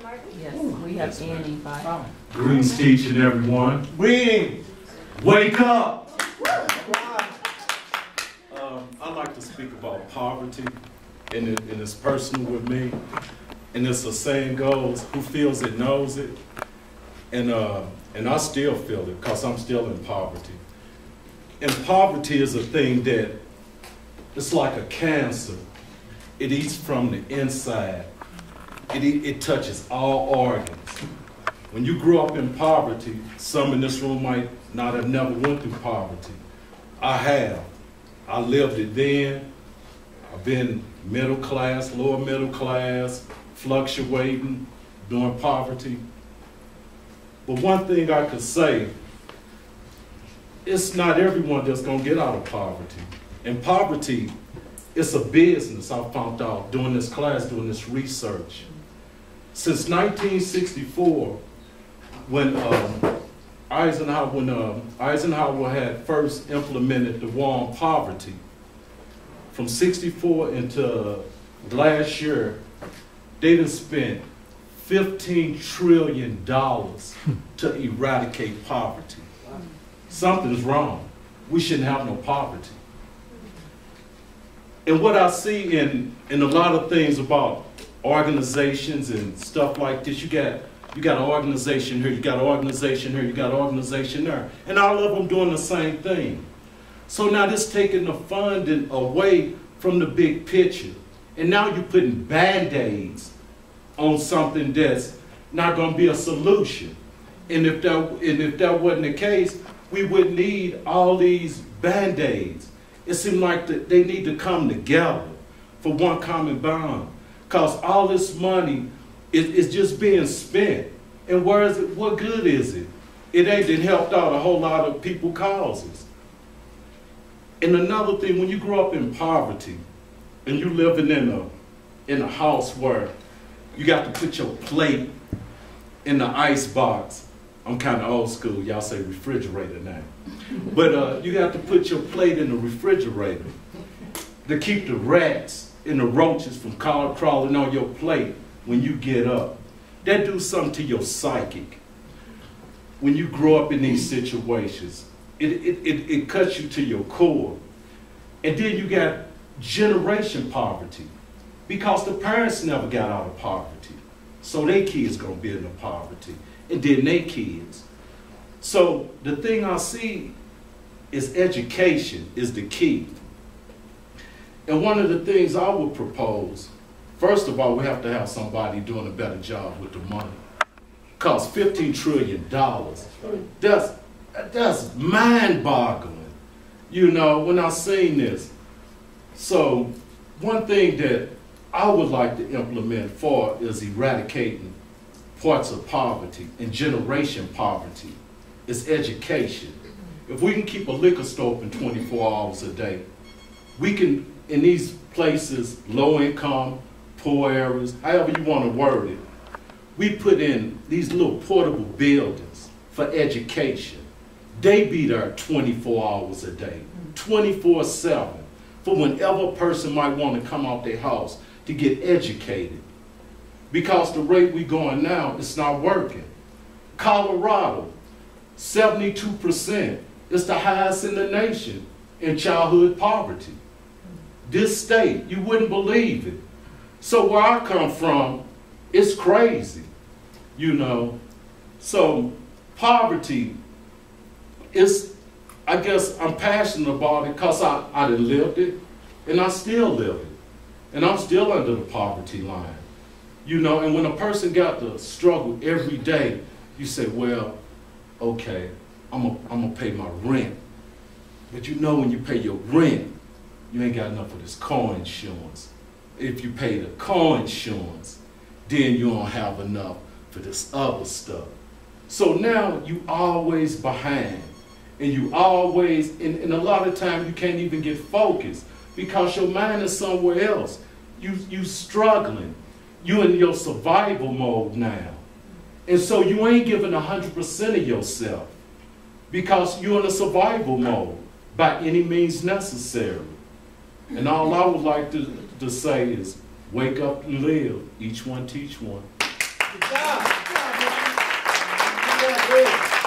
Yes, we have anybody. Greetings to each and everyone. Greetings. Wake up! I'd like to speak about poverty, and it's personal with me. And it's a saying goes, who feels it knows it. And I still feel it because I'm still in poverty. And poverty is a thing that it's like a cancer. It eats from the inside. It touches all organs. When you grew up in poverty, some in this room might not have never went through poverty. I have. I lived it then. I've been middle class, lower middle class, fluctuating, during poverty. But one thing I could say, it's not everyone that's gonna get out of poverty. And poverty, it's a business, I found out during this class, doing this research. Since 1964, when Eisenhower had first implemented the war on poverty, from 64 into last year, they done spent $15 trillion to eradicate poverty. Something's wrong. We shouldn't have no poverty. And what I see in a lot of things about organizations and stuff like this, you got an organization here, you got an organization here, you got an organization there, and all of them doing the same thing. So now this taking the funding away from the big picture, and now you're putting Band-Aids on something that's not going to be a solution. And if that wasn't the case, we wouldn't need all these Band-Aids. It seems like they need to come together for one common bond, because all this money is just being spent. And where is it? What good is it? It ain't helped out a whole lot of people's causes. And another thing, when you grow up in poverty and you living in a house where you got to put your plate in the ice box. I'm kind of old school. Y'all say refrigerator now. But you have to put your plate in the refrigerator to keep the rats and the roaches from crawling on your plate when you get up. That do something to your psychic. When you grow up in these situations, it cuts you to your core. And then you got generation poverty, because the parents never got out of poverty. So their kids gonna be in the poverty, and then their kids. So the thing I see is education is the key. And one of the things I would propose, first of all, we have to have somebody doing a better job with the money. Because $15 trillion, that's mind-boggling, you know, when I seen this. So one thing that I would like to implement for is eradicating parts of poverty and generation poverty is education. If we can keep a liquor store open 24 hours a day, we can, in these places, low income, poor areas, however you want to word it, we put in these little portable buildings for education. They be there 24 hours a day, 24/7, for whenever a person might want to come out their house to get educated. Because the rate we going now, it's not working. Colorado, 72%. It's the highest in the nation in childhood poverty. This state, you wouldn't believe it. So where I come from, it's crazy, you know. So poverty is, I guess I'm passionate about it because I done lived it, and I still live it. And I'm still under the poverty line. You know, and when a person got to struggle every day, you say, well, okay, I'm gonna pay my rent. But you know, when you pay your rent, you ain't got enough for this car insurance. If you pay the car insurance, then you don't have enough for this other stuff. So now you always behind, and you always, and a lot of times you can't even get focused because your mind is somewhere else. You struggling. You in your survival mode now. And so you ain't giving 100% of yourself because you're in a survival mode by any means necessary. And all I would like to say is wake up and live. Each one teach one. Good job. Good job, Greg.